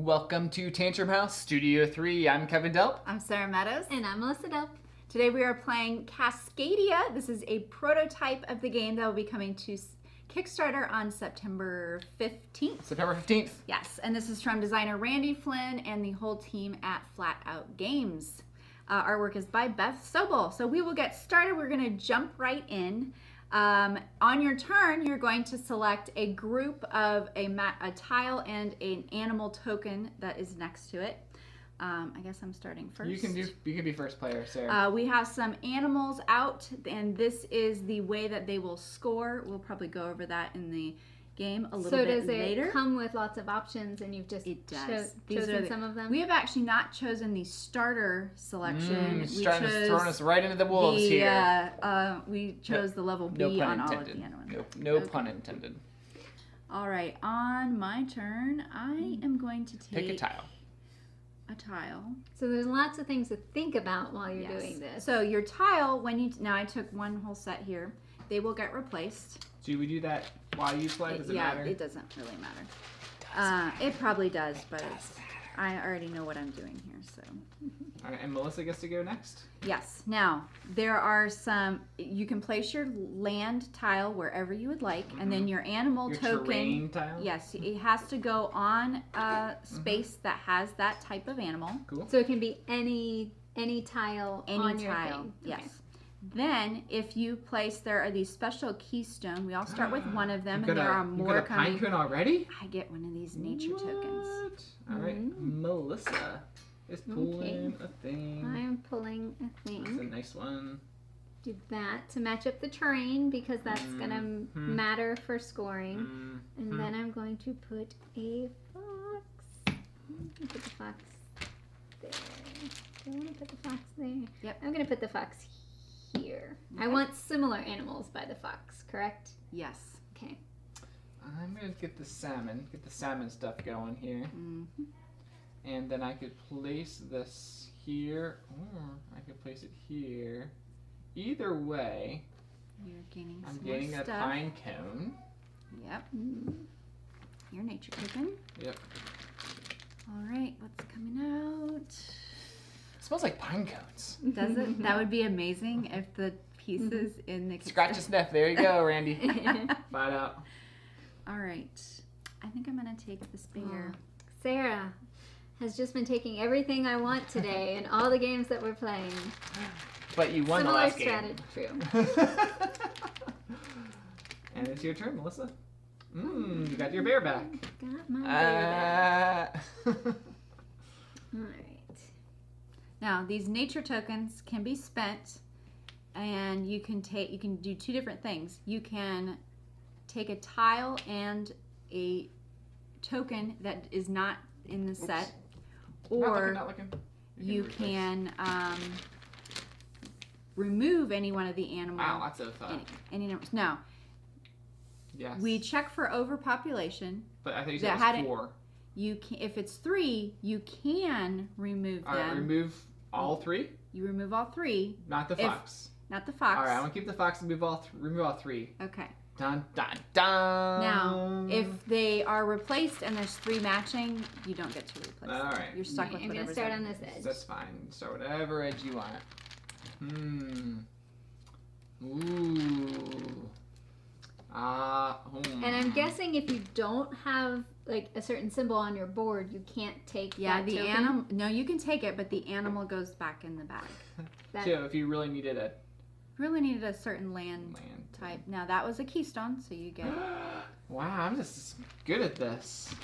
Welcome to Tantrum House Studio 3. I'm Kevin Delp. I'm Sarah Meadows. And I'm Melissa Delp. Today we are playing Cascadia. This is a prototype of the game that will be coming to Kickstarter on September 15th. September 15th. Yes, and this is from designer Randy Flynn and the whole team at Flat Out Games. Artwork is by Beth Sobel. So we will get started. We're going to jump right in. On your turn, you're going to select a group of a tile and an animal token that is next to it. I guess I'm starting first. You can be first player, Sarah. We have some animals out, and this is the way that they will score. We'll probably go over that in the game a little bit later. So does it come with lots of options, and you've just chosen some of them? We have actually not chosen the starter selection. We chose throwing us right into the wolves here. We chose the level B on all of the animals. No pun intended. All right, on my turn, I am going to take a tile. So there's lots of things to think about while you're doing this. So your tile, now I took one whole set here, they will get replaced. Do we do that while you play? Does it matter? Yeah, it doesn't really matter. It probably does, but I already know what I'm doing here. So. All right, and Melissa gets to go next. Yes. Now there are some. You can place your land tile wherever you would like, and then your animal token. Terrain tile. Yes, it has to go on a space that has that type of animal. Cool. So it can be any tile on your thing. Yes. Okay. Then, if you place, there are these special keystone. We all start with one of them, and there are more you got a coming. pine cone already? I get one of these nature tokens. All right, Melissa is pulling a thing. I'm pulling a thing. That's a nice one. Do that to match up the terrain because that's gonna matter for scoring. And then I'm going to put a fox. Put the fox there. Do I want to put the fox there? Yep. I'm gonna put the fox here. Okay. I want similar animals by the fox, correct? Yes. Okay. I'm gonna get the salmon stuff going here. And then I could place this here, or I could place it here. Either way, I'm getting a pine cone. Yep. Your nature token. Yep. All right, what's coming out? It smells like pine cones. Does it? That would be amazing if the pieces in the Scratch a sniff. There you go, Randy. Find out. All right. I think I'm going to take this bigger. Sarah has just been taking everything I want today in all the games that we're playing. But you won the last game. True. And it's your turn, Melissa. You got your bear back. Got my bear back. All right. Now, these nature tokens can be spent, and you can do two different things. You can take a tile and a token that is not in the set, or not looking. You can remove any one of the animals. Wow, lots of any numbers. No. Yes. We check for overpopulation. But I think you said it was 4. You can, if it's 3, you can remove them. All right, remove all 3. You remove all 3. Not the fox. Not the fox. All right, I want to keep the fox and remove all 3. Okay. Dun dun dun. Now, if they are replaced and there's 3 matching, you don't get to replace. All right. You're stuck with whatever. I'm gonna start on this edge. That's fine. Start whatever edge you want. Ooh. And I'm guessing if you don't have like a certain symbol on your board, you can't take that the token. animal. No, you can take it, but the animal goes back in the bag. So if you really needed a certain land type. Now that was a keystone, so you get. Wow, I'm just good at this.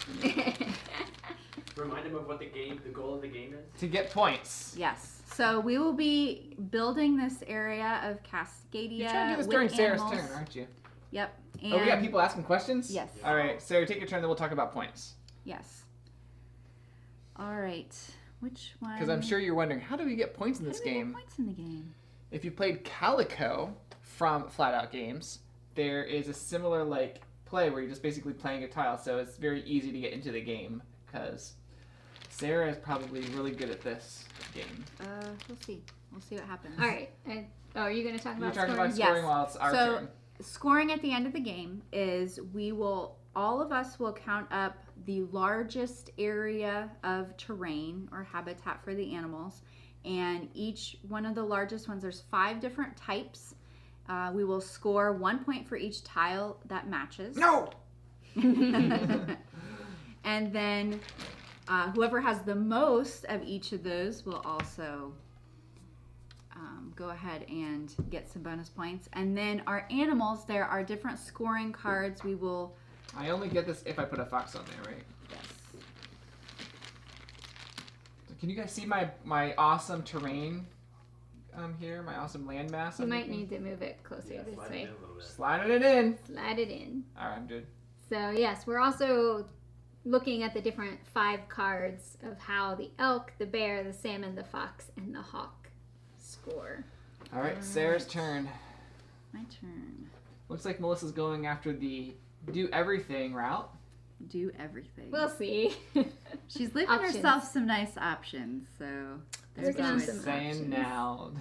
Remind him of what the goal of the game is. To get points. Yes. So we will be building this area of Cascadia. You're trying to do this during Sarah's turn, aren't you? Yep. And we got people asking questions? Yes. All right, Sarah, take your turn, then we'll talk about points. Yes. All right. Which one? Because I'm sure you're wondering, how do we get points in this game? Points in the game. If you played Calico from Flat Out Games, there is a similar play where you're just basically playing a tile, so it's very easy to get into the game because Sarah is probably really good at this game. We'll see. We'll see what happens. All right. Are you going to talk about scoring? You're talking about Yes. scoring while it's our turn. Scoring at the end of the game is all of us will count up the largest area of terrain or habitat for the animals. And each one of the largest ones, there's 5 different types. We will score 1 point for each tile that matches. No! And then whoever has the most of each of those will also go ahead and get some bonus points. And then our animals, there are different scoring cards. We will... I only get this if I put a fox on there, right? Yes. So can you guys see my awesome terrain here? My awesome landmass? You might need to move it closer this slide way. it in a little bit. Sliding it in. Slide it in. All right, I'm good. So yes, we're also looking at the different 5 cards of how the elk, the bear, the salmon, the fox, and the hawk score. All right, Sarah's turn. My turn. Looks like Melissa's going after the do everything route. Do everything. We'll see. She's leaving Options. herself some nice options, so there's Working on always... some saying options. now,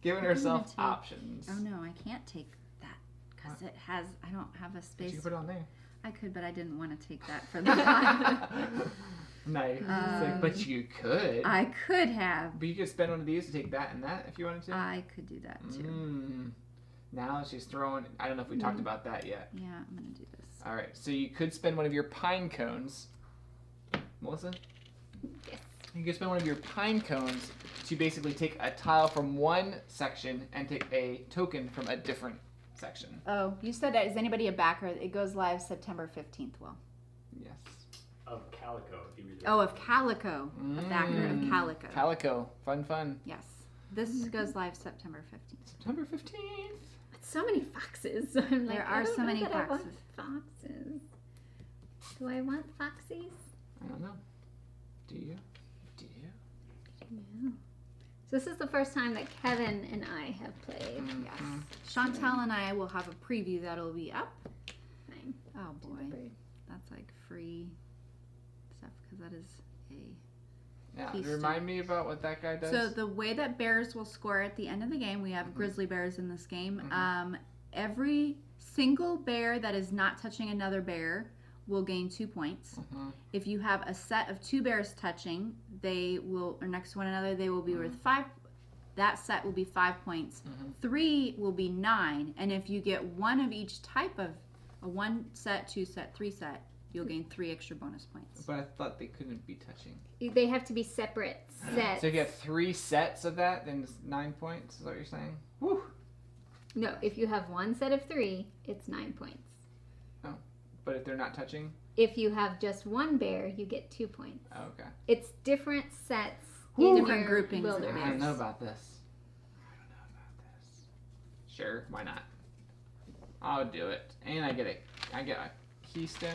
giving herself take- options. Oh no, I can't take that because it has. I don't have a But space. you can put it on there. I could, but I didn't want to take that for the hot. Nice. It's like, but you could. I could have. But you could spend one of these to take that and that if you wanted to. I could do that too. Now she's throwing. I don't know if we talked about that yet. Yeah, I'm gonna do this. All right, so you could spend one of your pine cones, Melissa. Yes. You could spend one of your pine cones to basically take a tile from one section and take a token from a different section. Oh, you said that. Is anybody a backer? It goes live September 15th. Will. Yes. Of Calico, if you read it. Oh, of Calico. A backer of Calico. Calico. Fun. Yes. This goes live September 15th. September 15th. So many foxes. I'm like, There I are don't so know many that I want foxes. foxes. Do I want foxies? I don't know. Do you? No. So this is the first time that Kevin and I have played. Yes. Chantel and I will have a preview that'll be up. Fine. Oh boy, that's like free stuff because that is a. Yeah. Keystone. Remind me about what that guy does. So the way that bears will score at the end of the game, we have grizzly bears in this game. Every single bear that is not touching another bear will gain 2 points. If you have a set of 2 bears touching, they will, or next to one another, they will be worth 5. That set will be 5 points. 3 will be 9, and if you get one of each type of a 1 set, 2 set, 3 set, you'll gain 3 extra bonus points. But I thought they couldn't be touching. They have to be separate sets. So if you have 3 sets of that, then it's 9 points. Is that what you're saying? Woo! No, if you have 1 set of 3, it's 9 points. But if they're not touching? If you have just 1 bear, you get 2 points. Oh, okay. It's different sets. Ooh. in Different your groupings of wilderness. I don't know about this. Sure, why not? I'll do it. And I get a keystone.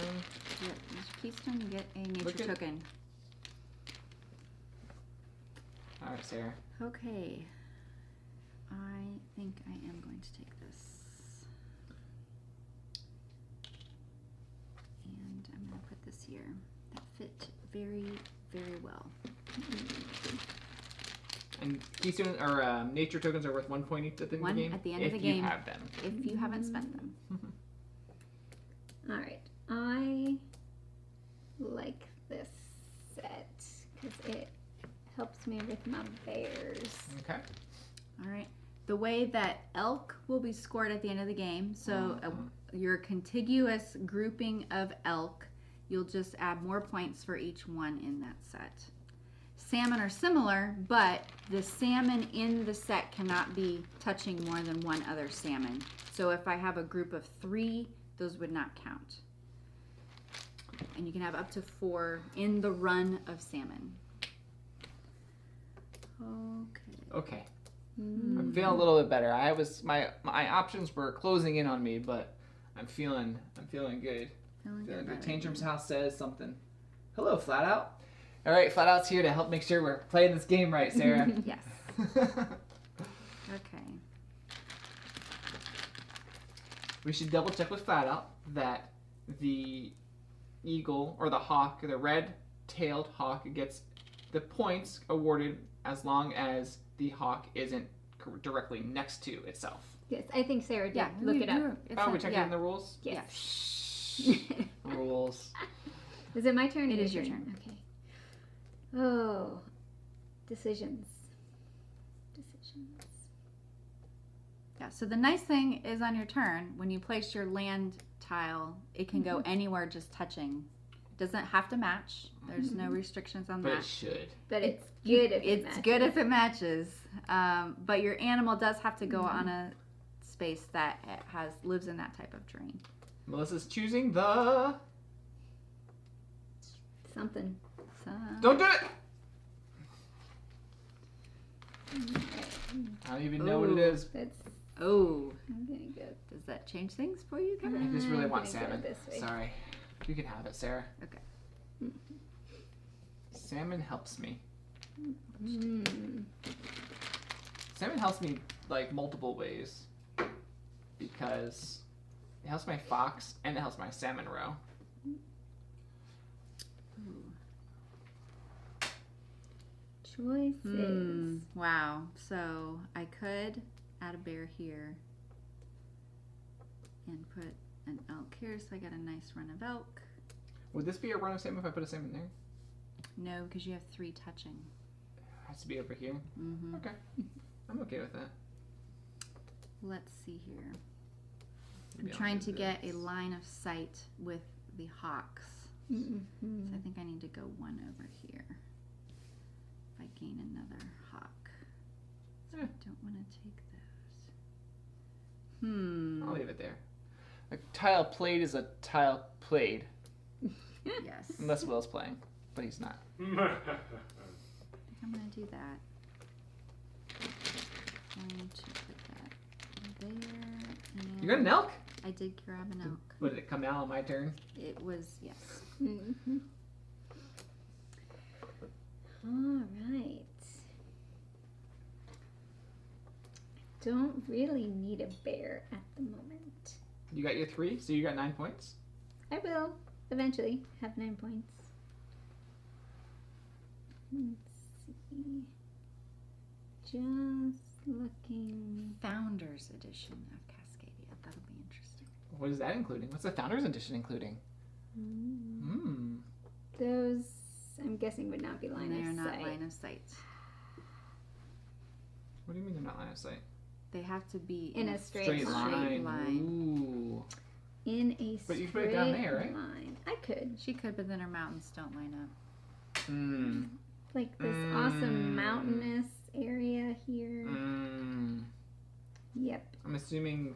Yeah, use Keystone, you get a nature Look at- token. All right, Sarah. Okay. I think I am going to take this. And I'm going to put this here. That fit very, very well. And keystone or nature tokens are worth 1 point each at the end of the game. At the end of the if you game. have them. If you haven't spent them. All right. I like this set because it helps me with my bears. Okay. All right. The way that elk will be scored at the end of the game, so your contiguous grouping of elk, you'll just add more points for each one in that set. Salmon are similar, but the salmon in the set cannot be touching more than one other salmon. So if I have a group of 3, those would not count. And you can have up to 4 in the run of salmon. Okay. I'm feeling a little bit better. My options were closing in on me, but I'm feeling good. Feeling good about it. Tantrum's house says something. Hello, Flat Out. All right, Flat Out's here to help make sure we're playing this game right, Sarah. Yes. Okay. We should double check with Flat Out that the eagle or the hawk, the red-tailed hawk, gets the points awarded as long as the hawk isn't directly next to itself. Yes, I think Sarah did. Yeah. Look it up. Oh, we checked it in the rules? Yes. Rules. Is it my turn? It is your turn. Okay. Oh, decisions. Yeah, so the nice thing is on your turn, when you place your land tile, it can go anywhere just touching. It doesn't have to match. There's no restrictions on But that. it should. But it's good if it It's matches. good if it matches. But your animal does have to go on a space that lives in that type of terrain. Melissa's choosing the... Something. So, Don't do it! I don't even know what it is. That's. oh, I'm gonna go. does that change things for you, Kevin? I just really I'm want gonna go salmon. this way. Sorry. You can have it, Sarah. Okay. Salmon helps me. Mm. Salmon helps me like multiple ways because it helps my fox and it helps my salmon roe. Choices. Wow. So I could add a bear here and put an elk here, so I got a nice run of elk. Would this be a run of salmon if I put a salmon there? No, because you have 3 touching. It has to be over here. Mm-hmm. Okay. I'm okay with that. Let's see here. Maybe I'm I'll trying do to get a this. line of sight with the hawks. Mm-hmm. So I think I need to go 1 over here. If I gain another hawk. So I don't want to take those. I'll leave it there. A tile played is a tile played, Yes. unless Will's playing, but he's not. I think I'm going to do that. Going to put that there. And You got an elk? I did grab an elk. Would it come out on my turn? It was, yes. Mm-hmm. All right. Don't really need a bear at the moment. You got your 3, so you got 9 points. I will eventually have 9 points. Let's see. Just looking. Founders edition of Cascadia. That'll be interesting. What is that including? What's the Founders Edition including? Those, I'm guessing, would not be line They are of not sight. line of sight. What do you mean they're not line of sight? They have to be In a straight line. line. Ooh. In a But you straight put it down there, right? line. I could. She could, but then her mountains don't line up. Like this awesome mountainous area here. Yep. I'm assuming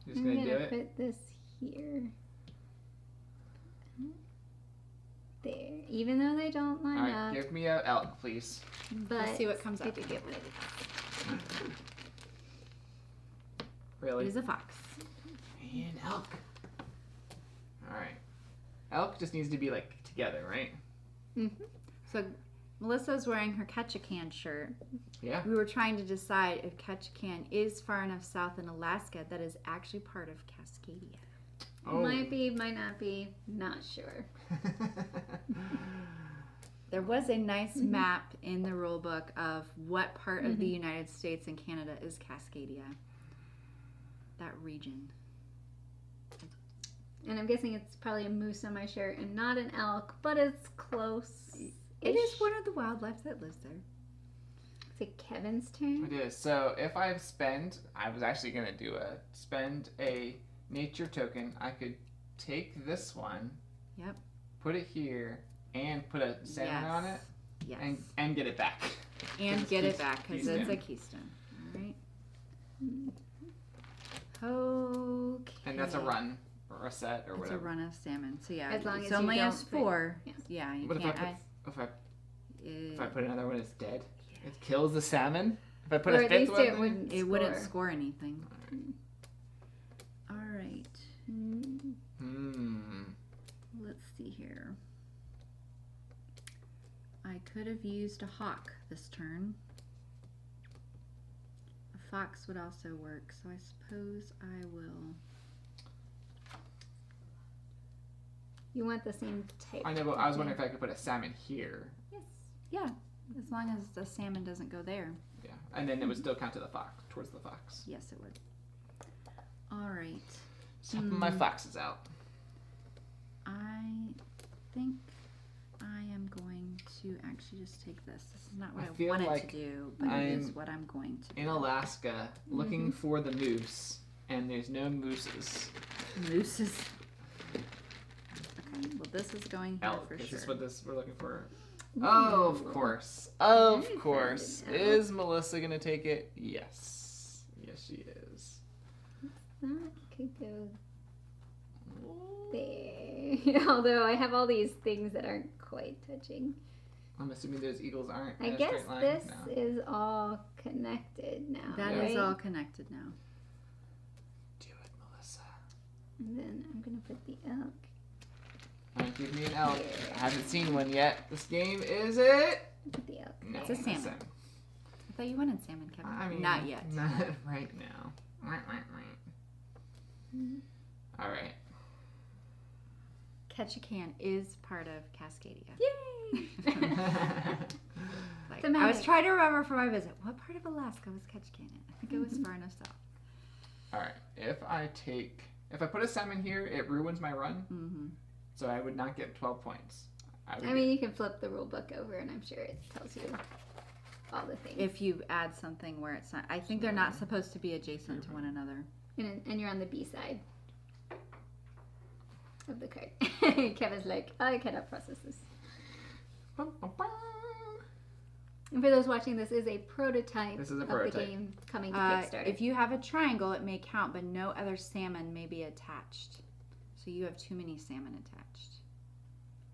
you're just I'm gonna do it. put this here. There. Even though they don't line Alright, up. give me a elk, please. But Let's see what comes I up. could get one of these. Really? It is a fox. And elk. Alright. Elk just needs to be like together, right? Mm-hmm. So Melissa's wearing her Ketchikan shirt. Yeah. We were trying to decide if Ketchikan is far enough south in Alaska that is actually part of Cascadia. Oh. Might be, might not be. Not sure. There was a nice map in the rule book of what part of the United States and Canada is Cascadia. That region. And I'm guessing it's probably a moose on my shirt and not an elk, but it's close. It is one of the wildlife that lives there. Is it Kevin's turn? It is. So if I was actually gonna spend a nature token. I could take this one. Yep. Put it here and put a salmon on it Yes. and get it back. And It's get it keys- back because keystone. it's a keystone. All right. Okay. And that's a run or a set or It's whatever. a run of salmon. So yeah, As long it's as you only don't has put- 4. yeah. Yeah, you What if can't. if I put another one, it's dead. It kills the salmon. If I put Or a at fifth least one, it wouldn't it wouldn't score. score anything. All right. Let's see here. I could have used a hawk this turn. A fox would also work, so I suppose I will. You want the same type. I know, but I was wondering if I could put a salmon here. Yes. Yeah. As long as the salmon doesn't go there. Yeah, and then it would still count to the fox, towards the fox. Yes, it would. All right. So my fox is out. I think I am going to actually just take this. This is not what I I feel wanted like to do, but it is what I'm going to do. In Alaska, looking for the moose, and there's no mooses. Mooses. Okay, well this is going here Elk. for Is sure. this what we're looking for? Oh, of course. Of I course. found an elk. Is Melissa going to take it? Yes. Yes, she is. That could go there. Although I have all these things that aren't quite touching. I'm assuming those eagles aren't I in a guess straight line. this No. is all connected now. That right? is all connected now. Do it, Melissa. And then I'm gonna put the elk. Alright, give me an elk. I haven't seen one yet. This game is it? Put the elk. No, It's a salmon. salmon. I thought you wanted salmon, Kevin. I mean, not yet. Not right now. Alright. Catch a Can is part of Cascadia. Yay! Like, I was Thematic. trying to remember for my visit. What part of Alaska was Catch a Can in? I think it was far enough south. Alright. If I put a salmon here, it ruins my run. Mm-hmm. So I would not get 12 points. would I mean, you can flip the rule book over, and I'm sure it tells you all the things. If you add something where it's not, I think they're not supposed to be adjacent to one another. And you're on the B side of the card. Kevin's like, I cannot process this. And for those watching, this is a prototype This is a of prototype. the game coming to Kickstarter. If you have a triangle, it may count, but no other salmon may be attached. So you have too many salmon attached.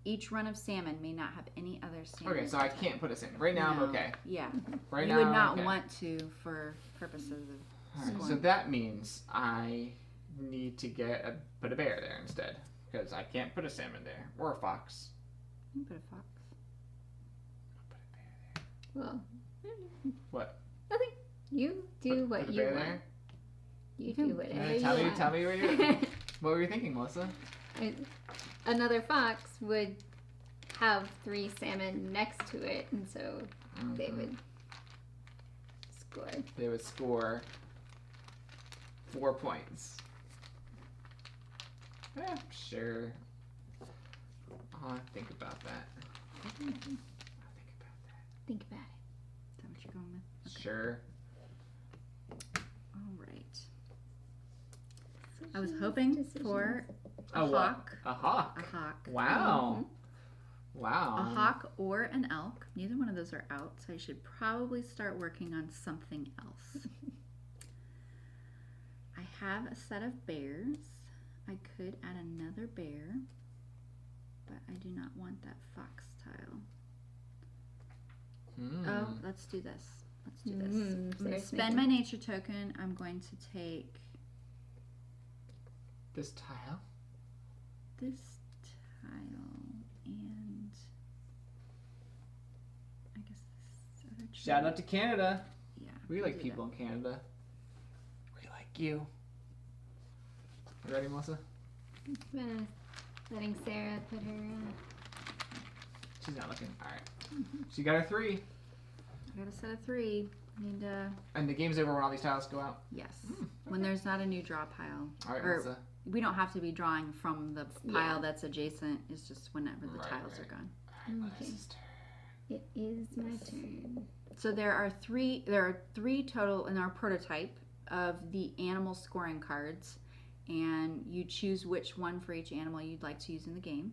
Each run of salmon may not have any other salmon. Okay, so I can't put a salmon. Right now I'm No. okay. Yeah. Right You now would I'm not okay. want to for purposes of Alright, so scoring. that means I need to put a bear there instead. Because I can't put a salmon there. Or a fox. You can put a fox. Put a bear there. Well, What? nothing. You do Put what a you bear want. there? You do whatever you Tell me want. what what were you thinking, Melissa? Another fox would have 3 salmon next to it, and so they would score. They would score 4 points. Yeah, sure. I'll think about that. I'll think about that. Think about it. Is that what you're going with? Okay. Sure. All right. I was hoping for A a what? hawk. A hawk. A hawk. Wow. Wow. A hawk or an elk. Neither one of those are out, so I should probably start working on something else. I have a set of bears. I could add another bear, but I do not want that fox tile. Oh, let's do this. Let's do this. I'm going to spend my nature token. I'm going to take This tile? this tile and I guess this other tree. Shout out to Canada. Yeah. We we'll like do people in Canada. We like you. You ready, Melissa? Letting Sarah put her. She's not looking. Alright. She got her 3. I got a set of 3. I need to. And the game's over when all these tiles go out? Yes. When there's not a new draw pile. Alright, Or Melissa. we don't have to be drawing from the pile Yeah. that's adjacent. It's just whenever the Right, tiles right. are gone. Alright, Okay. Melissa's turn. It is my turn. So there are three total in our prototype of the animal scoring cards, and you choose which one for each animal you'd like to use in the game.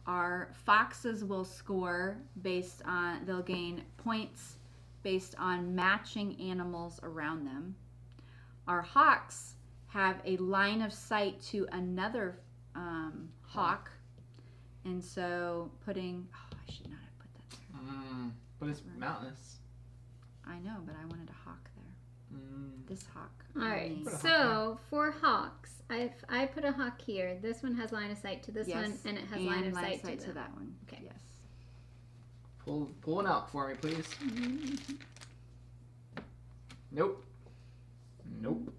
Our foxes will score based on, they'll gain points based on matching animals around them. Our hawks have a line of sight to another hawk, and so putting, oh, I should not have put that there. But it's mountainous. I know, but I wanted a hawk there. This hawk. Alright, only. Put a hawk so for hawks, I put a hawk here. This one has line of sight to this Yes, one, and it has line of sight to that. that one. Okay. Yes. Pull an elk for me, please. Nope. Nope.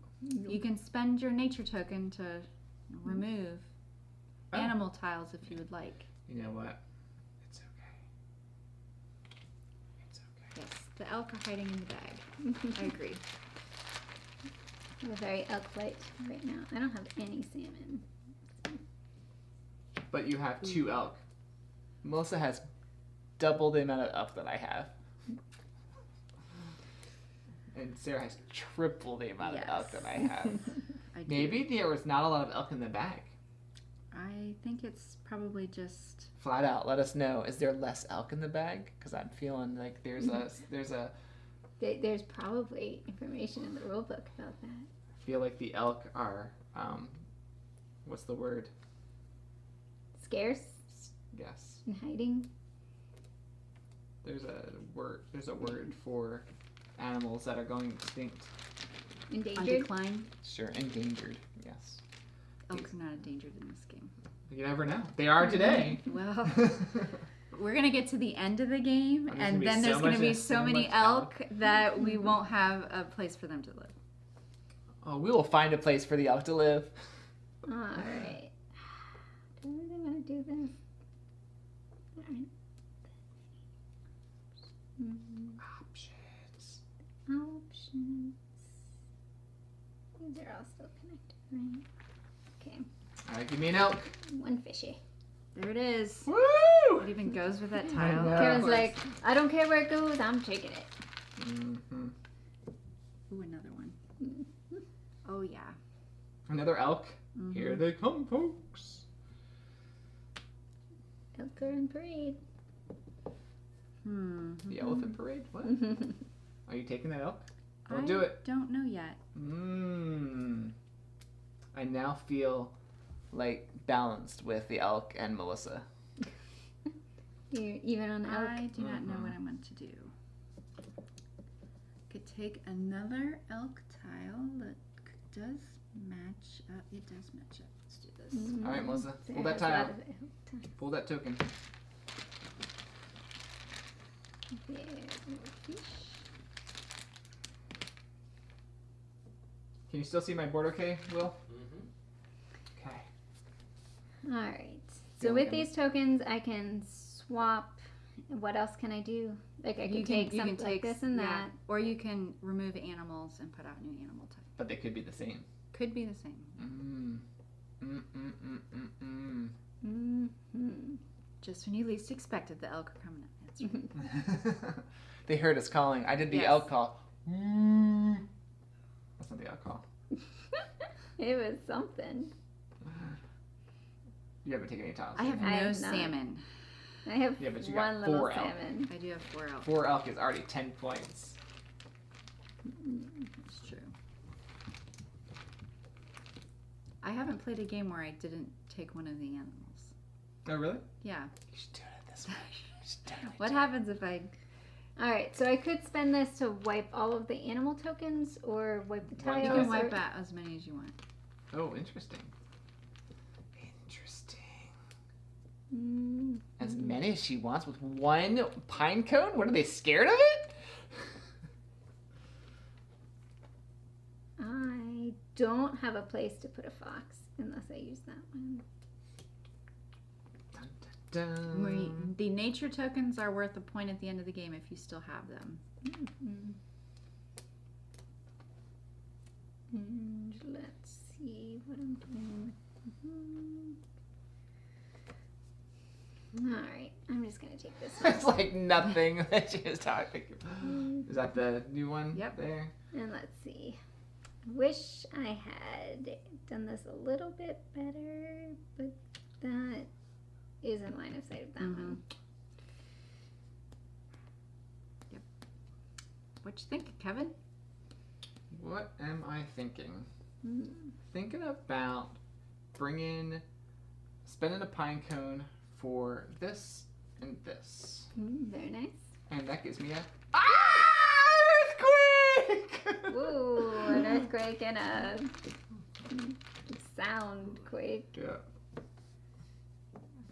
You can spend your nature token to remove animal tiles if you would like. You know what? It's okay. It's okay. Yes, the elk are hiding in the bag. I agree. I'm a very elk light right now. I don't have any salmon. But you have 2 elk. Melissa has double the amount of elk that I have. And Sarah has triple the amount of elk that I have. I do. Maybe there was not a lot of elk in the bag. I think it's probably just... Flat out, let us know. Is there less elk in the bag? Because I'm feeling like there's a... There's probably information in the rule book about that. I feel like the elk are... what's the word? Scarce Yes. and hiding. There's a word for animals that are going extinct. On Endangered. decline. Sure, endangered. Yes. Elk are not endangered in this game. You never know. They are today. Well, we're going to get to the end of the game, There's and gonna be then there's so going to much- be so so many much elk that we won't have a place for them to live. Oh, we will find a place for the elk to live. All right. Do I really want to do this? All right. Options. Options. These are all still connected, right? Okay. All right, give me an elk. One fishy. There it is. Woo! It even goes with that I tile. know. Karen's like, I don't care where it goes, I'm taking it. Mm-hmm. Ooh, another one. Oh, yeah. Another elk. Mhm. Here they come, folks. Elk are in parade. The elephant parade? What? Are you taking that elk? Don't I do it. don't know yet. I now feel like balanced with the elk and Melissa. You're even on elk. I do not know what I'm going to do. Could take another elk tile that does match up. It does match up. Let's do this. All right, Melissa. So Pull it that has a lot tile. of elk Pull that token. There's a fish. Can you still see my board okay, Will? Mm-hmm. Okay. All right. Feel So like with these tokens, I can swap. What else can I do? Like I can take something like this and yeah, that. or you can remove animals and put out new animal type. But they could be the same. Could be the same. Mm-hmm. Just when you least expected, the elk are coming up. That's right. They heard us calling. I did the Yes. elk call. That's not the elk call. It was something. You haven't taken any tiles. I have I no have not. salmon. I have Yeah, but you got one little 4 elk. salmon. I do have 4 elk. 4 elk is already 10 points. That's true. I haven't played a game where I didn't take one of the animals. Oh, really? Yeah. You should do it this way. You should totally What do it. happens if I... All right, so I could spend this to wipe all of the animal tokens or wipe the One tiles. You Yes, can wipe or... out as many as you want. Oh, interesting. Interesting. Mm, As many as she wants with 1 pine cone? What, are they scared of it? I don't have a place to put a fox unless I use that one. Dun, dun, dun. The nature tokens are worth a point at the end of the game if you still have them. Mm-hmm. And let's see what I'm doing. All right, I'm just gonna take this It's one. like nothing that she was talking. Is that the new one? Yep. There. And let's see. Wish I had done this a little bit better, but that is in line of sight of that one. Yep. What you think, Kevin? What am I thinking? Mm. Thinking about spending a pine cone for this and this. Very nice. And that gives me a earthquake! Ooh, an earthquake and a sound quake. Yeah.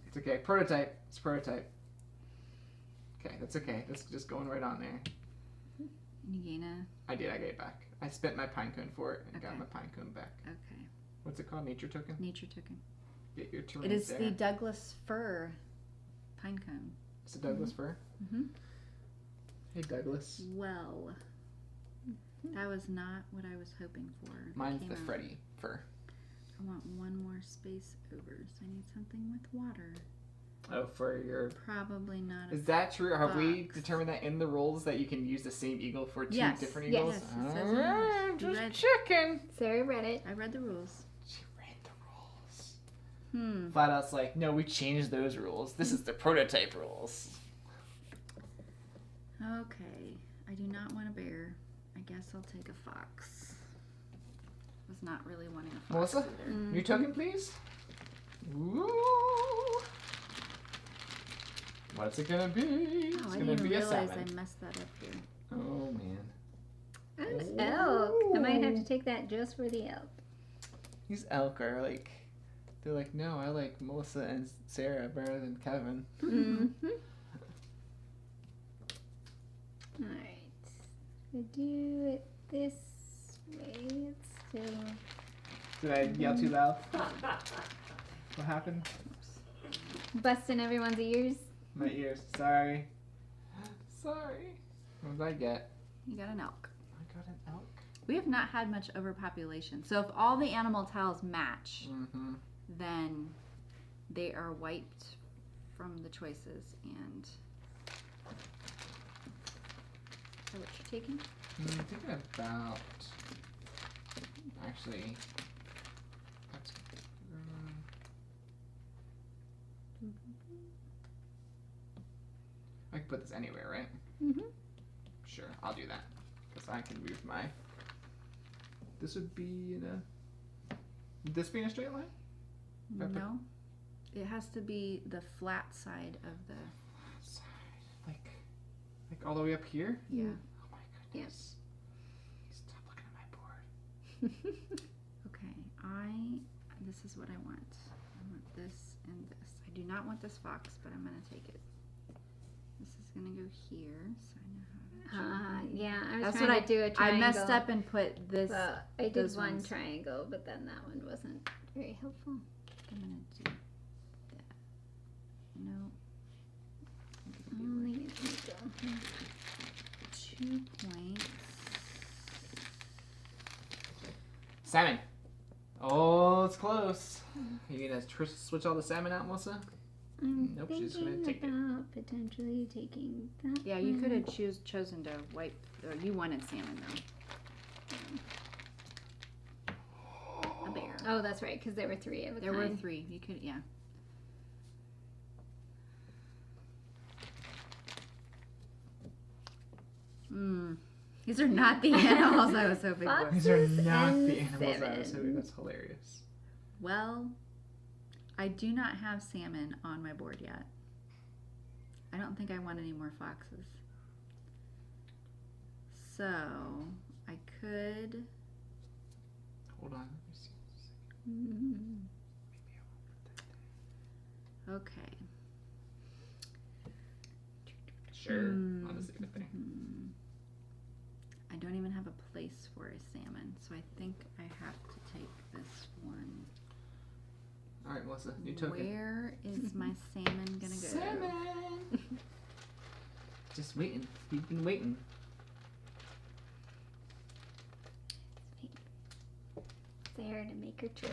It's okay. Prototype. It's prototype. Okay, that's okay. That's just going right on there. You gain a... I did. I gave it back. I spent my pine cone for it and got Okay. my pine cone back. Okay. What's it called? Nature token? Nature token. Get your turn It is there. the Douglas fir pine cone. It's a Douglas fir. Mm-hmm. Hey, Douglas. Well, that was not what I was hoping for. It Mine's came the out. Freddy fir. I want one more space over, so I need something with water. Oh, for your... Probably not. Is that true? Have we fox. determined that in the rules that you can use the same eagle for two Yes. different Yes. eagles? Yes, it says in the Alright, rules. just Read. checking. Sarah read it. I read the rules. She read the rules. Hmm. Flat out's like, no, we changed those rules. This is the prototype rules. Okay. I do not want a bear. I guess I'll take a fox. Was not really wanting a fox. Melissa, either. new token, please. Ooh. What's it gonna be? Oh, It's I gonna didn't be a realize salmon. I messed that up here. Oh man, An elk. I might have to take that just for the elk. these elk are like, they're like, no, I like Melissa and Sarah better than Kevin. Mm-hmm. Alright. We do it this way. It's still. Did I yell too loud? What happened? Busting everyone's ears. My ears. Sorry. Sorry. What did I get? You got an elk. I got an elk. We have not had much overpopulation. So if all the animal tiles match, Mm-hmm. then they are wiped from the choices. And is that what you're taking? I'm thinking about. Actually, that's. I can put this anywhere, right? Mm-hmm. Sure, I'll do that. Because I can move my... This would be in a... Would this be in a straight line? If I put- No. It has to be the flat side of the... Side. Like all the way up here? Yeah. Oh my goodness. Stop looking at my board. Okay, this is what I want. I want this and this. I do not want this fox, but I'm gonna take it. This is gonna go here, so I know how to. Yeah, I was That's trying what to do a I triangle. messed up and put this. I did those one ones. triangle, but then that one wasn't very helpful. I'm gonna do that. No. Only a triangle. 2 points. Salmon. Oh, it's close. Are you gonna switch all the salmon out, Melissa? I'm Nope, she's thinking gonna take it. about potentially taking that. Yeah, you one. could have chosen to wipe. Or you wanted salmon though. A bear. Oh, that's right, because there were three of a There were kind. 3. You could, yeah. These are not the animals I was hoping for. These are Foxes not and the animals I was hoping. salmon. That's hilarious. Well, I do not have salmon on my board yet. I don't think I want any more foxes. So, I could... Hold on. Let me see. Mm. Maybe I won't put that. Okay. Sure. I'll just leave it there. I don't even have a place for a salmon, so I think I have to take this one. All right, Melissa. New token. Where is my salmon gonna go? Salmon. Just waiting. We've been waiting. Sarah to make her choice.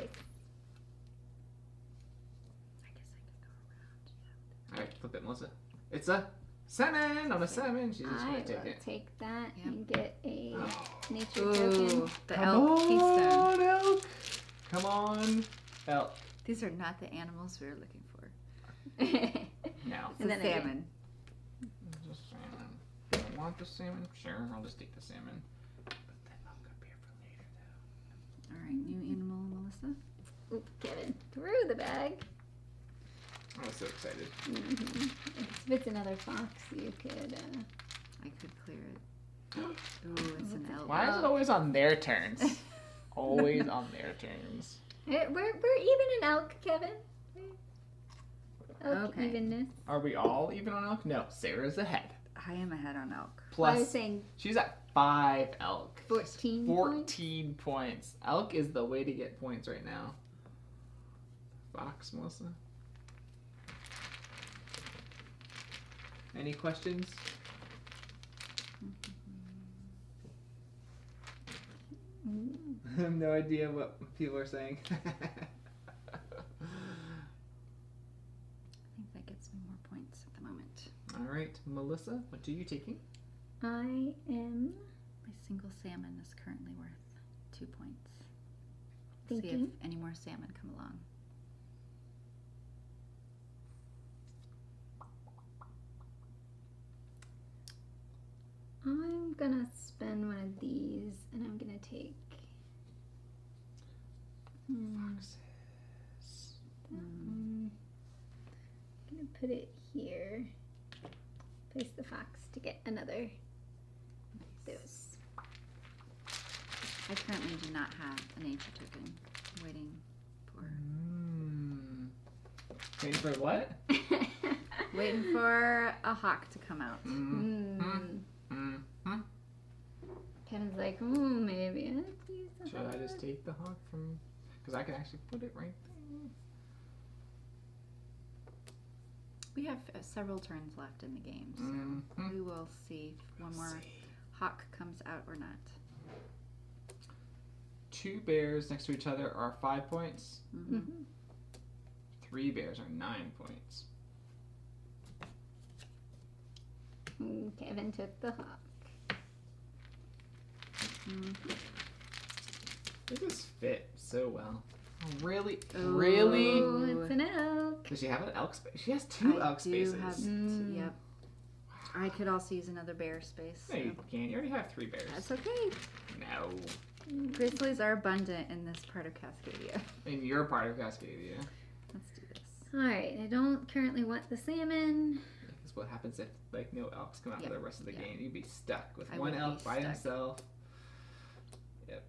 I guess I could go around. All right, flip it, Melissa. It's a salmon on a salmon. She's just I gonna take will it. take that Yep. and get a nature Ooh, token. the Come elk keystone. on, elk. Come on, elk. These are not the animals we were looking for. No. It's And a then I get- salmon. Just salmon. Do I want the salmon? Sure, I'll just take the salmon. Put that elk up here for later, though. All right, new animal, Melissa. Oop, Kevin threw the bag. I was so excited. Mm-hmm. If it's another fox, you could. I could clear it. Ooh, it's an elk. Why is it always on their turns? Always on their turns. We're even in elk, Kevin. Elk Okay. evenness. Are we all even on elk? No, Sarah's ahead. I am ahead on elk. I was Plus, saying she's at 5 elk. 14 14 points. Elk is the way to get points right now. Fox, Melissa. Any questions? I have no idea what people are saying. I think that gets moment. All right, Melissa, what are you taking? I am My single salmon is currently worth 2 points. See if thinking. any more salmon come along. I'm gonna spend one of these, and I'm gonna take. Foxes. That one. I'm gonna put it here. Place the fox to get another. Those. I currently do not have a nature token. I'm waiting for Waiting for what? waiting for a hawk to come out. Kevin's like, maybe. Let's use the Should I just hawk." take the hawk from? Because I can actually put it right there. We have several turns left in the game, so Mhm. we will see if one more hawk comes out or not. 2 bears next to each other are 5 points. Mhm. 3 bears are 9 points. Kevin took the hawk. This fit so well. Oh, really? Ooh. Really? Oh, it's an elk. Does she have an elk space? She has 2 elk spaces. Yep. I could also use another bear space. No, you can't. You already have 3 bears. That's okay. No. Grizzlies are abundant in this part of Cascadia. In your part of Cascadia. Let's do this. Alright, I don't currently want the salmon. Because what happens if like no elks come out for the rest of the Yeah. game? You'd be stuck with I one would be elk by stuck. himself. Yep.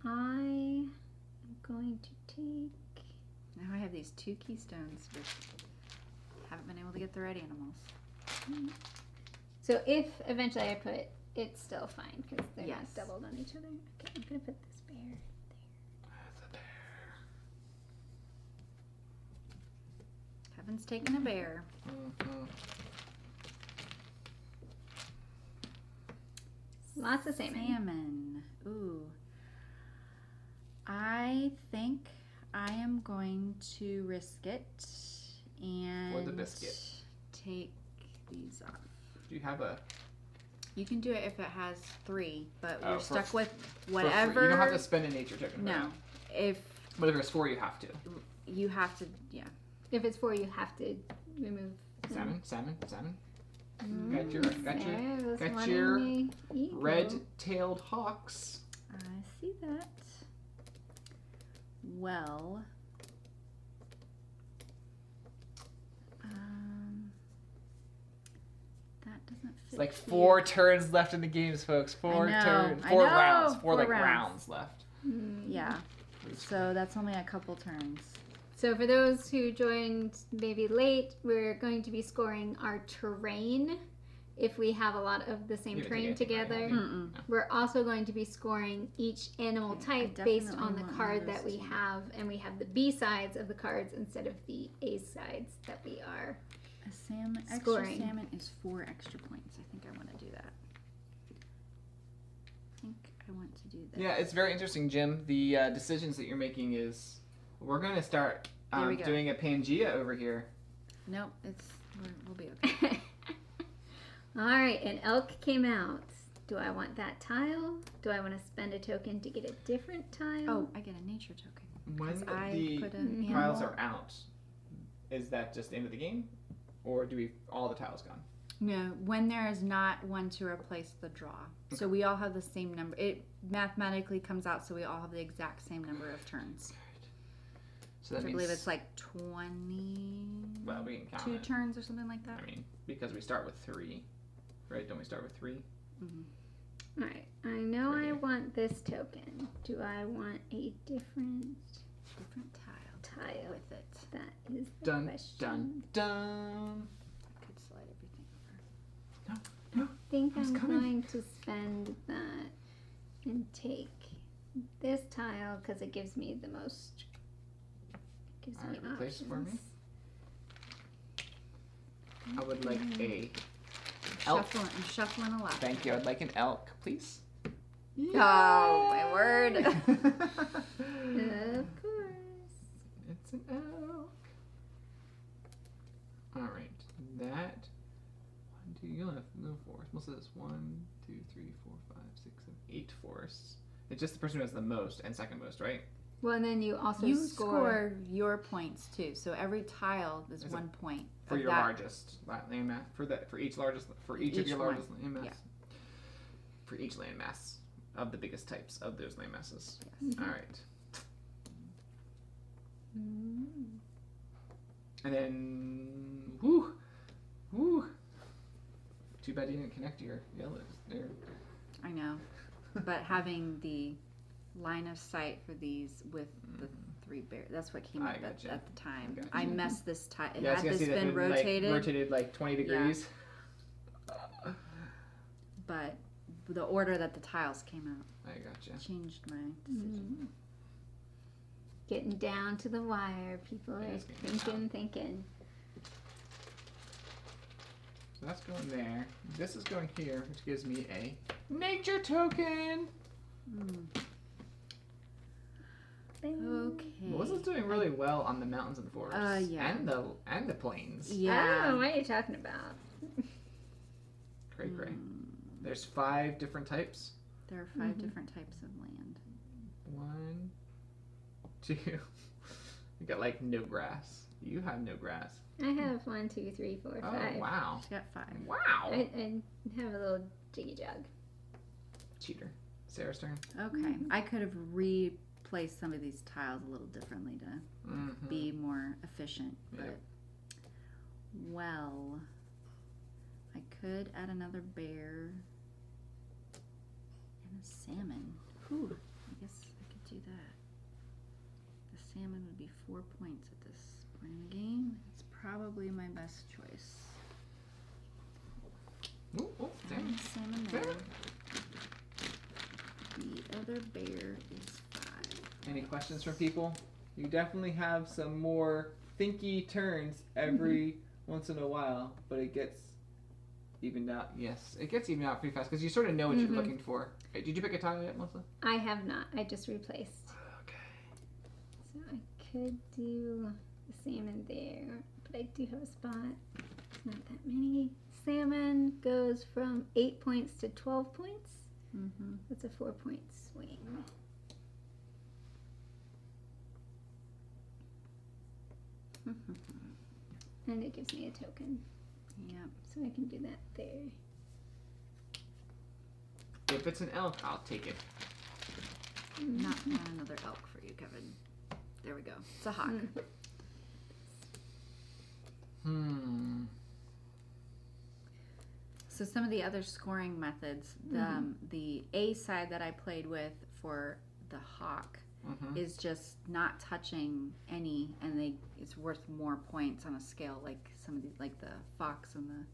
I am going to take. Now I have these 2 keystones, which haven't been able to get the red animals. So if eventually I put, it's still fine because they're Yes. not doubled on each other. Okay, I'm gonna put this bear there. That's a bear. Kevin's taking a bear. Lots of salmon. Salmon. Ooh. I think I am going to risk it and For the biscuit. take these off. Do you have a? You can do it if it has 3, but Oh, we're for stuck with for whatever. free. You don't have to spend a nature token. for No. that. If But if it's 4, you have to. you have to, yeah. If it's 4, you have to remove Salmon. Mm, Got your Sarah was got wanting your the eagle. red-tailed hawks. I see that. Well, that doesn't fit. It's like 4 turns left in the games, folks. 4 I know, turns. I 4 know, rounds. 4 4 like rounds. rounds left. Yeah. So that's only a couple turns. So for those who joined maybe late, we're going to be scoring our terrain if we have a lot of the same You haven't terrain taken anything, right? together. Mm-mm. We're also going to be scoring each animal type based on the definitely want card one of that those we too. have, and we have the B sides of the cards instead of the A sides that we are. A salmon, extra Scoring. salmon is 4 extra points. I think I want to do that. I think I want to do that. Yeah, it's very interesting, Jim. The decisions that you're making is we're going to start There we go. doing a Pangea over here. Nope, we'll be okay. All right, an elk came out. Do I want that tile? Do I want to spend a token to get a different tile? Oh, I get a nature token. When 'cause I the put an tiles animal. are out, is that just the end of the game? Or do we all the tiles gone? No, when there is not one to replace the draw. So we all have the same number. It mathematically comes out so we all have the exact same number of turns. So that I means, believe it's like 20 well, we can count 2 it. turns or something like that. I mean, because we start with 3, right? Don't we start with 3? All right, I know Right I here. want this token. Do I want a different Different tile? with it. That is the Dun, question. dun, dun. I could slide everything over. I think It's I'm coming. going to spend that and take this tile because it gives me the most. Gives All me right, replace it for me. options. I would like a elk. I'm shuffling a lot. Thank you. I'd like an elk, please. Oh, my word. Of course. It's an elk. Alright. That. 1, 2, you only have no forests. Most of this 1, 2, 3, 4, 5, 6, 7, 8 forests. It's just the person who has the most and second most, right? Well, and then you also You score. score your points too. So every tile is Is it 1 point. For of your that. largest landmass. For each of Each your one. largest landmass. Yeah. For each landmass of the biggest types of those landmasses. Yes. Alright. Mm. And then, whoo. Too bad you didn't connect your yellows there. I know. But having the line of sight for these with the 3 bears, that's what came I up at gotcha. the time. Gotcha. I messed this tile. Yeah, I was Had gonna this see that been it, rotated, like, rotated like 20 degrees. but the order that the tiles came out I gotcha. changed my decision. Getting down to the wire. People It are is getting thinking. So that's going there. This is going here, which gives me a nature token. Okay. Melissa's doing really well on the mountains and forests. Yeah. And the plains. I don't Yeah. know what you're talking about. Cray. There's 5 different types. There are 5 different types of land. 1, 2. You got like no grass. You have no grass. I have 1, 2, 3, 4, 5. Oh wow. She got 5. Wow. I have a little jiggy jug. Cheater. Sarah's turn. Okay. I could have replaced some of these tiles a little differently to Mm-hmm. be more efficient. Yep. But, well, I could add another bear and a salmon. Whew, I guess I could do that. The salmon would be 4 points at this point in the game. It's probably my best choice. Ooh, Add the salmon there. Salmon. The other bear is 5. Any questions from people? You definitely have some more thinky turns every once in a while, but it gets evened out. Yes, it gets evened out pretty fast because you sort of know what you're looking for. Hey, did you pick a tile yet, Melissa? I have not. I just replaced. Okay. So I could do the salmon there, but I do have a spot. It's not that many. Salmon goes from 8 points to 12 points. Mm-hmm. That's a 4-point swing. And it gives me a token, Yep. so I can do that there. If it's an elk, I'll take it. Not another elk for you, Kevin. There we go. It's a hawk. So some of the other scoring methods, the A side that I played with for the hawk is just not touching any, and it's worth more points on a scale like some of the, like the fox and the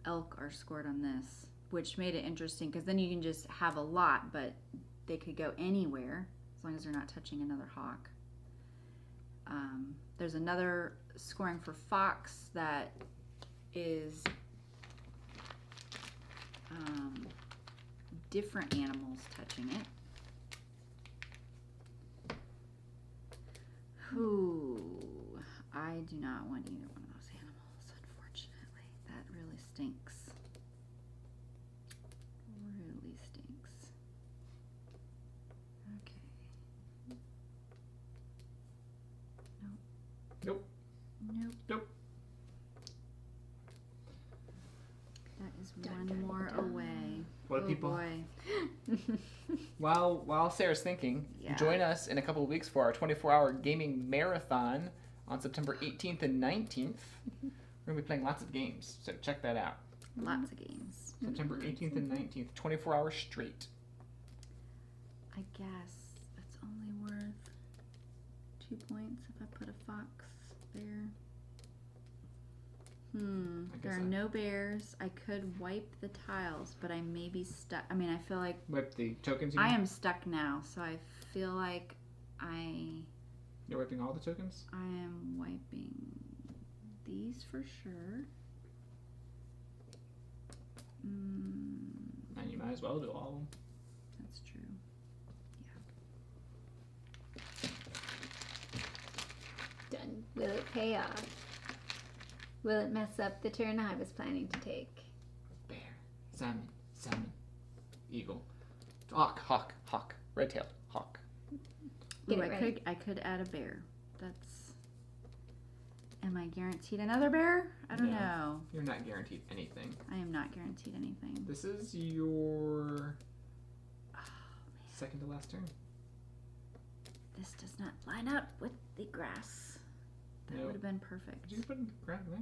elk are scored on this, which made it interesting because then you can just have a lot, but they could go anywhere as long as they're not touching another hawk. There's another scoring for fox that is different animals touching it. Ooh, I do not want either one of those animals, unfortunately. That really stinks. Really stinks. Okay. Nope. Nope. That is one more away. What do people? Boy. While Sarah's thinking, Yeah. join us in a couple of weeks for our 24-hour gaming marathon on September 18th and 19th. We're going to be playing lots of games, so check that out. Lots of games. September 18th and 19th, 24 hours straight. I guess it's only worth 2 points if I put a fox there. There are no bears. I could wipe the tiles, but I may be stuck. I mean, I feel like Wipe the tokens. I am stuck now, so I feel like You're wiping all the tokens? I am wiping these for sure. And you might as well do all of them. That's true. Done. Will it pay off? Will it mess up the turn I was planning to take? Bear, salmon, salmon, eagle, hawk, hawk, hawk, red-tailed hawk. Get Ooh, it right. I could add a bear. That's. Am I guaranteed another bear? I don't No. know. You're not guaranteed anything. I am not guaranteed anything. This is your second to last turn. This does not line up with the grass. That Nope. would have been perfect. You can put grass there.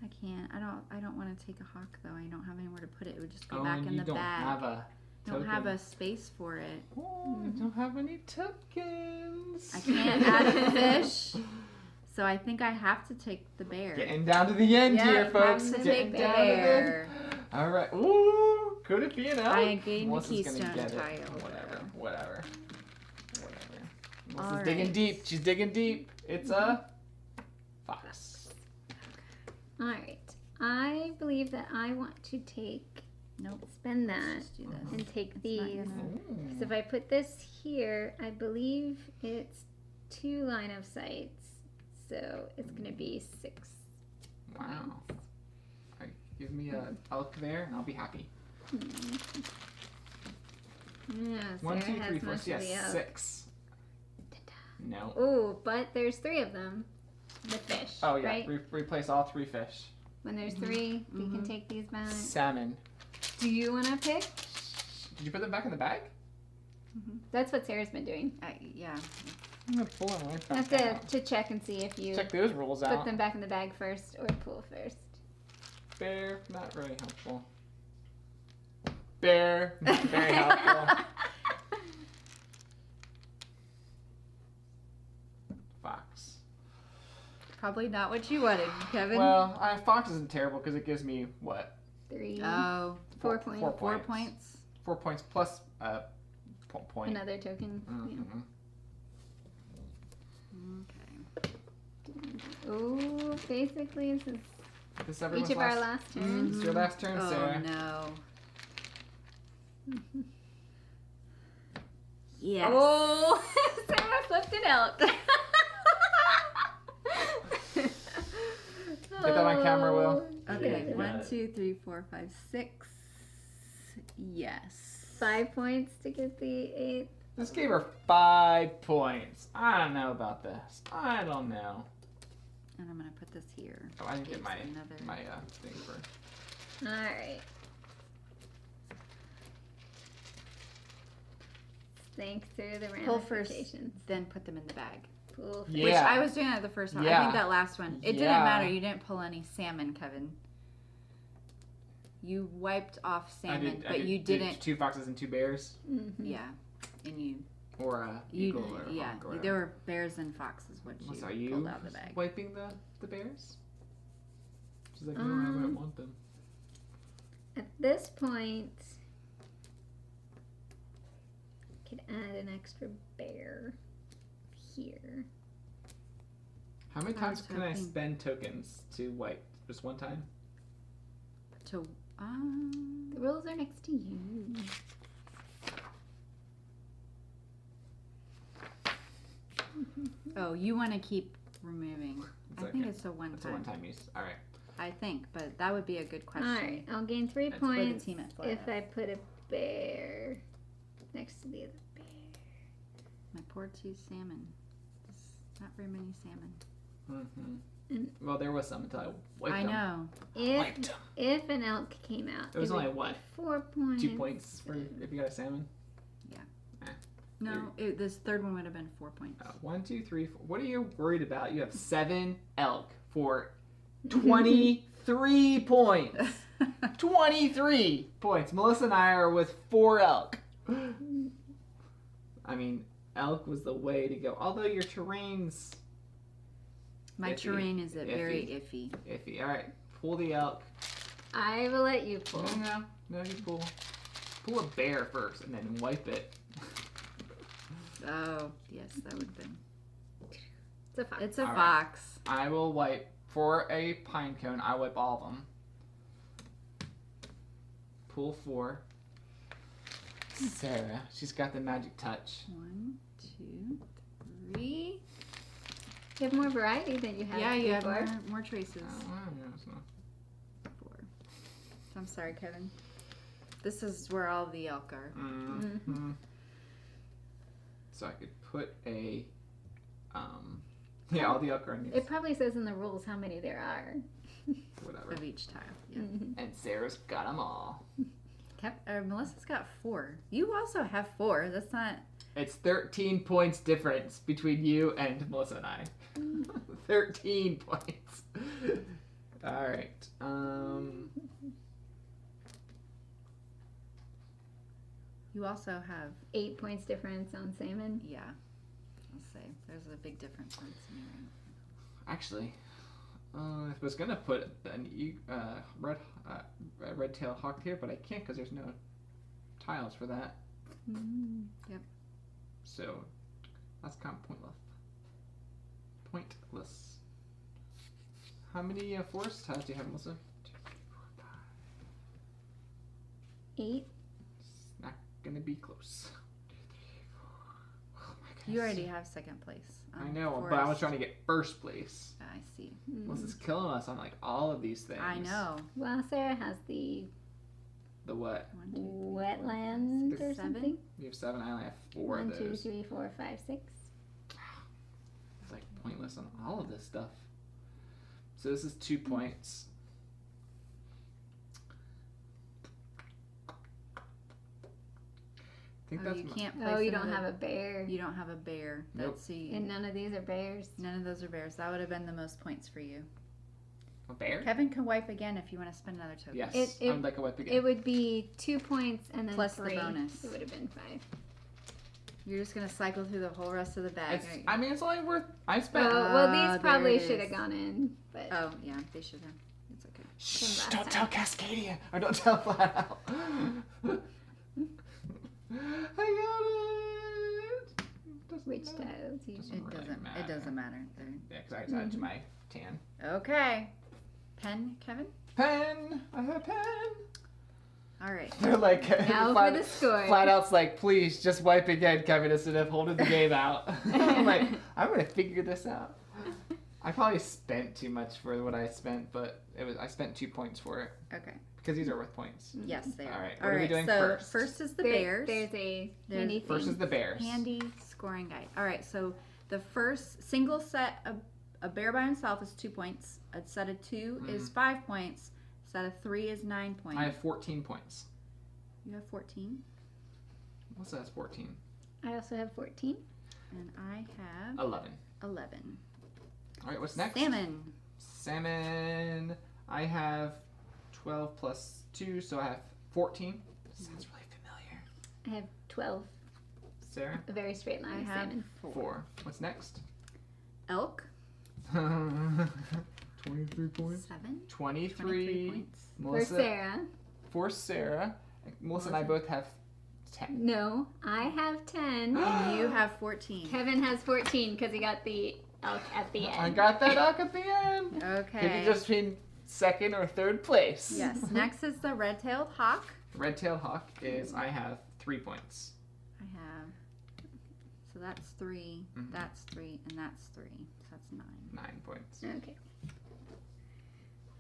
I can't. I don't want to take a hawk though. I don't have anywhere to put it. It would just go Oh, back and in you the don't bag. have a Don't have token. a space for it. Oh, I don't have any tokens. I can't add a fish. So I think I have to take the bear. Getting down to the end Yeah, here, have folks. to Getting take the down bear. to the. All right. Ooh, could it be an elk? I gained the Melissa's gonna keystone get it. tile. Whatever. Melissa's All digging right. deep. She's digging deep. It's a fox. All right. I believe that I want to take, Nope. spend that, Let's just do this. and take It's not these. gonna- So if I put this here, I believe it's 2 line of sights. So it's going to be 6. Wow. All right, give me a elk there, and I'll be happy. Yeah, One, Sarah two, has three, four. most So of the yes, elk. 6. No. Oh, but there's 3 of them. The fish, Oh yeah. right? Replace all 3 fish. When there's 3, we can Mhm. take these back. Salmon. Do you want to pick? Did you put them back in the bag? That's what Sarah's been doing. Yeah. I'm gonna pull them right I have back out. to check and see if you Check those rules put out. them back in the bag first or pull first. Bear, not very helpful. Bear, not very helpful. Fox. Probably not what you wanted, Kevin. Well, fox isn't terrible because it gives me what? 3. Oh, 4 points. 4 points. 4 points plus point. Another token. Mhm. Okay. Yeah. Oh, basically this is This each everyone's of our last turns. It's your last turn, Oh Sarah. no. Yes. Oh, Sarah flipped an elk. Get that on camera, Will. Okay. Yeah. 1, 2, 3, 4, 5, 6. Yes. 5 points to get the 8th. This gave her 5 points. I don't know about this. I don't know. And I'm gonna put this here. Oh, I didn't get my Another. thing first. All right. Think through the Pull first, ramifications. then put them in the bag. Pull first. Yeah. Which I was doing that the first one. I Yeah. think that last one. It didn't Yeah. matter. You didn't pull any salmon, Kevin. You wiped off salmon, I but you didn't. 2 2 foxes and 2 bears, Mhm. Yeah, and you. or a You eagle or a yeah. hawk or whatever. There were bears and foxes. What Melissa, are you you pulled out of the bag? wiping the bears? She's like, no, I wouldn't want them. At this point, I could add an extra bear here. How many I times was can I hoping- spend tokens to wipe? Just one time? To The rules are next to you. oh, you want to keep removing? It's I think okay. it's a one It's a time. one-time use. All right. I think, but that would be a good question. All right, I'll gain 3 That's for the points team at flat if out. I put a bear next to the other bear. My poor 2 salmon. There's not very many salmon. Mm-hmm. Well, there was some until I wiped I them. know. Wiped If them. if an elk came out, It was would only be what? 4 points. 2 points for if you got a salmon. No, this third one would have been 4 points. 1, 2, 3, 4. What are you worried about? You have 7 elk for 23 points. 23 points. Melissa and I are with 4 elk. I mean, elk was the way to go. Although your terrain's My Iffy. terrain is very iffy. iffy. All right, pull the elk. I will let you pull. No, you pull. Pull a bear first and then wipe it. Oh, yes, that would have been. It's a fox. It's a All right. fox. I will wipe for a pine cone. I wipe all of them. Pull 4. Sarah, she's got the magic touch. 1, 2, 3. You have more variety than you had Yeah, you have before. more choices. Oh, It's not. 4. I'm sorry, Kevin. This is where all the elk are. So I could put a, yeah, all the elk are in It probably says in the rules how many there are. whatever. Of each tile. Yeah. And Sarah's got them all. Melissa's got 4. You also have 4. That's not. It's 13 points difference between you and Melissa and I. 13 points. All right. You also have. 8 points difference on salmon. Yeah. Let's say there's a big difference on salmon. Actually, I was gonna put a red-tailed hawk here, but I can't because there's no tiles for that. Yep. So that's kind of pointless. How many forest tiles do you have, Melissa? 2, 3, 4, 5. 8. It's not gonna be close. 2, 3, 4. Oh my goodness. You already have second place. I know, but I was trying to get first place. I see. Melissa's killing us on like all of these things. I know. Well, Sarah has the The what? 1, 2, 3, wetland 4, 5, or 6, something. You have 7. I only have 4 1, of 2, those. 3, 4, 5, 6. It's like pointless on all of this stuff. So this is 2 points. I think that's you my, can't place Oh, you don't another- have a bear. You don't have a bear. Nope. Let's see. And none of these are bears. None of those are bears. That would have been the most points for you. a bear. Kevin can wipe again if you want to spend another token. Yes, It- I would like a whip again. It would be 2 points and then Plus the 3. bonus. It would have been 5. You're just gonna cycle through the whole rest of the bag. It's, I mean, it's only worth. I spent. Well, there these probably it should have is. gone in, but Oh yeah, they should have. It's okay. Shh! last Don't time. tell Cascadia, or don't tell Flat Out. I got it. Doesn't which matter. tiles you Doesn't It really doesn't. matter. It doesn't matter. There. Yeah, because I decided to my tan. Okay. Pen, Kevin. Pen. I have a pen. All right. They're like, Now for the score. Flat Out's like, please just wipe again, Kevin, instead of holding the game out. I'm like, I'm gonna figure this out. I probably spent too much for what I spent, but I spent 2 points for it Okay. because these are worth points. Yes, they are. All right, All what are we right. doing so first? is the There- Bears. There's a There's- handy First thing. is the Bears. Handy scoring guide. All right. So the first single set of a bear by himself is 2 points. A set of 2 is 5 points. A set of 3 is 9 points. I have 14 points. You have 14, What's that? 14. I also have 14. and I have 11. 11. All right, what's next? Salmon. Salmon. I have 12 plus 2, so I have 14. Sounds really familiar. I have 12. Sarah? A very straight I line of have salmon. 4. What's next? Elk. 23 points. 7. 23. 23 points. For Melissa. Sarah. For Sarah. Melissa and I both have 10. No, I have 10. And you have 14. Kevin has 14 because he got the elk at the end. I got that elk at the end. Okay. Could you just be second or third place? Yes. Next is the red-tailed hawk. Red-tailed hawk is I have 3 points. I have. So that's 3. Mhm. That's 3, and that's 3. So that's 9. 9 points. Okay.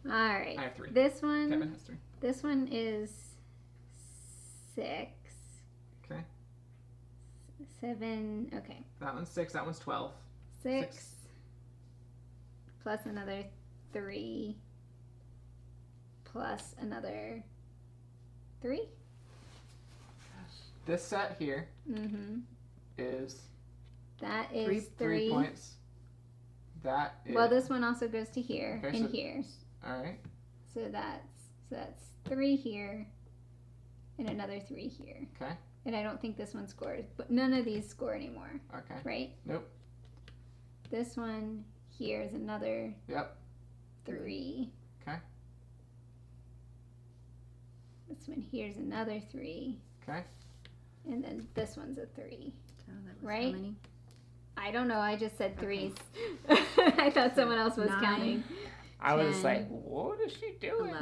All right. I have 3. This one. Kevin has 3. This one is 6. Okay. 7. Okay. That one's 6. That one's 12. 6. Plus another 3. Plus another 3. This set here Mm-hmm. is That is 3 points. That is. Well, this one also goes to here Okay, and so- here. All right. So that's 3 here and another 3 here. Okay. And I don't think this one scores, but none of these score anymore, Okay. right? Nope. This one here is another Yep. 3. Okay. This one here's another 3. Okay. And then this one's a 3. So that was Right? how many? I don't know, I just said Okay. 3s. I thought someone else was 9. counting. I was 10, like, what is she doing?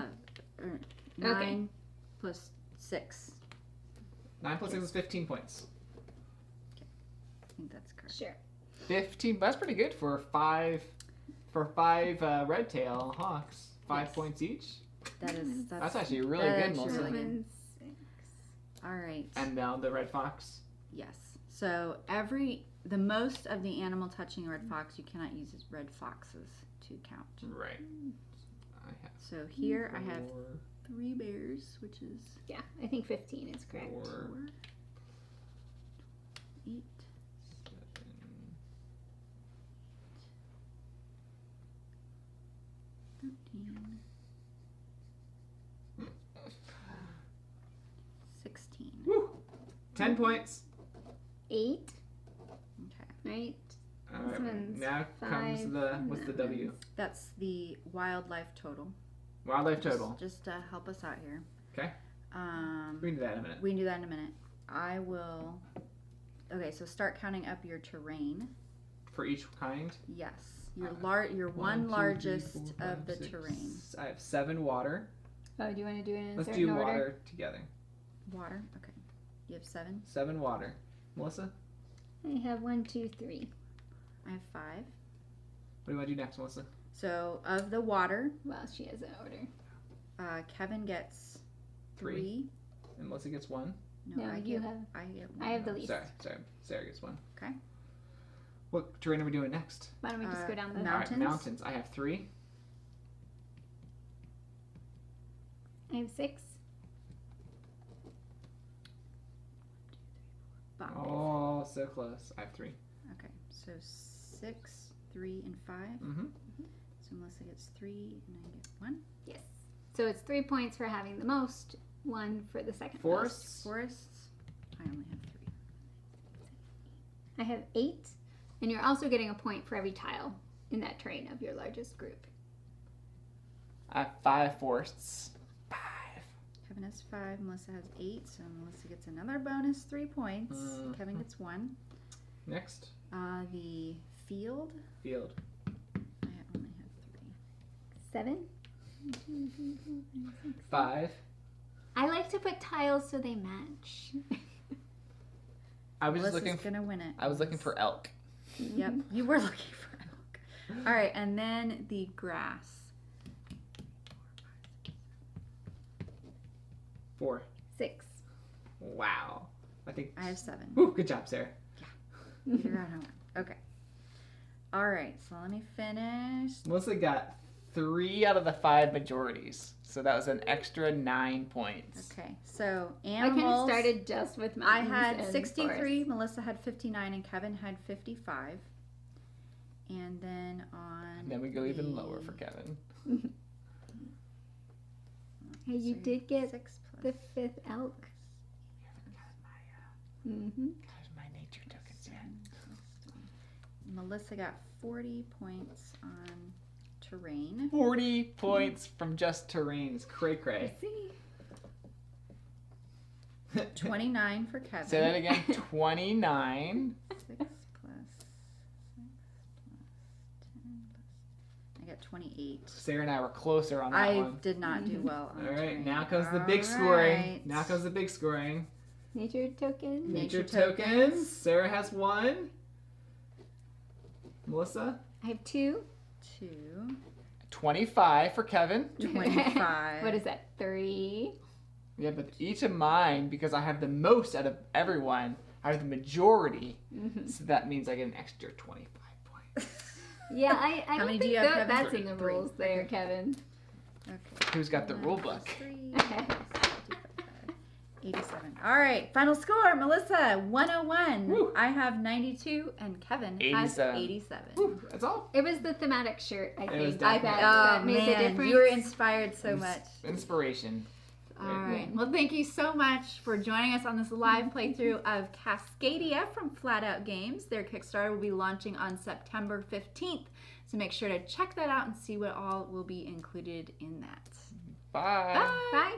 9 plus 6. 9 plus 6 is 15 points. I think that's correct. Sure. 15. That's pretty good for five red tail hawks. 5 Yes. points each. That's actually really that's good, Melissa. really good. 7, 6. All right. And now the red fox. Yes. So the most of the animal touching a red fox, you cannot use red foxes to count. Right. I have So here I have 4, 3 bears, which is Yeah, I think 15 is correct. 4, 4, 8, 7. 13, 16. Woo! 10 points. 8, Okay. right? All right. one's Now comes 5, the and what's the that W? one's- That's the wildlife total. Wildlife total. Just to help us out here. Okay. We can do that in a minute. We can do that in a minute. I will. Okay, so start counting up your terrain. For each kind. Yes, your One, one two, largest three, four, of five, the six. terrain. I have 7 water. Oh, do you want to do it in a Let's certain do order? water together. Water. Okay. You have 7. 7 water. Melissa, I have 1, 2, 3. I have 5. what do you want to do next, Melissa? So of the water, Well, she has an order. Kevin gets 3. 3. And Melissa gets 1. No, No, I you get. have. I get 1. I have the least. Sorry. Sarah gets 1. Okay. What terrain are we doing next? Why don't we just go down the Mountains. All right, mountains. I have 3. I have 6. 5. Oh, so close. I have 3. Okay. So 6, 3, and 5. Mm-hmm. So Melissa gets 3, and I get 1. Yes. So it's 3 points for having the most, 1 for the second most. Forests. Forests. I only have 3. I have 8, and you're also getting a point for every tile in that terrain of your largest group. I have 5 forests. 5. Kevin has 5. Melissa has 8. So Melissa gets another bonus 3 points. Mhm. Kevin gets 1. Next. The field. Field. I only have 3. 7. 5. I like to put tiles so they match. I was just Melissa's looking. gonna win it. I was looking for elk. Yep, you were looking for elk. All right, and then the grass. 4. 6. Wow. I think. I have 7. Woo, good job, Sarah. You figure out how much. Okay. All right, so let me finish. Melissa got 3 out of the 5 majorities, so that was an extra 9 points. Okay, so I kind of animals. started just with I mountains. had and 63. forests. Melissa had 59, and Kevin had 55. And then on. And then we go even the- lower for Kevin. Hey, you so did get 6 plus. the 5th elk. Mm-hmm. My nature tokens yet. Melissa got 40 points on terrain. 40 points from just terrains. Cray cray. See? 29 for Kevin. Say that again. 29. 6 plus 10 plus. I got 28. Sarah and I were closer on that I one. did not do well on All right, terrain. now comes the All big scoring. right. Now comes the big scoring. Nature token. Nature Nature tokens. tokens. Sarah has 1. Melissa? I have 2. 2. 25 for Kevin. 25. What is that? 3. Yeah, but each of mine, because I have the most out of everyone, I have the majority. Mm-hmm. So that means I get an extra 25 points. Yeah, I How don't many think do you have, that, Kevin? that's in the 3. rules there, Kevin. Okay. Who's got the rule book? 87. All right, final score. Melissa, 101. Woo. I have 92, and Kevin has 87. 87. Whew, that's all. It was the thematic shirt, I It think. was I definitely- bet Oh, that made the man, difference. you were inspired so much. Inspiration. All right. Well, thank you so much for joining us on this live playthrough of Cascadia from Flat Out Games. Their Kickstarter will be launching on September 15th. So make sure to check that out and see what all will be included in that. Bye. Bye. Bye.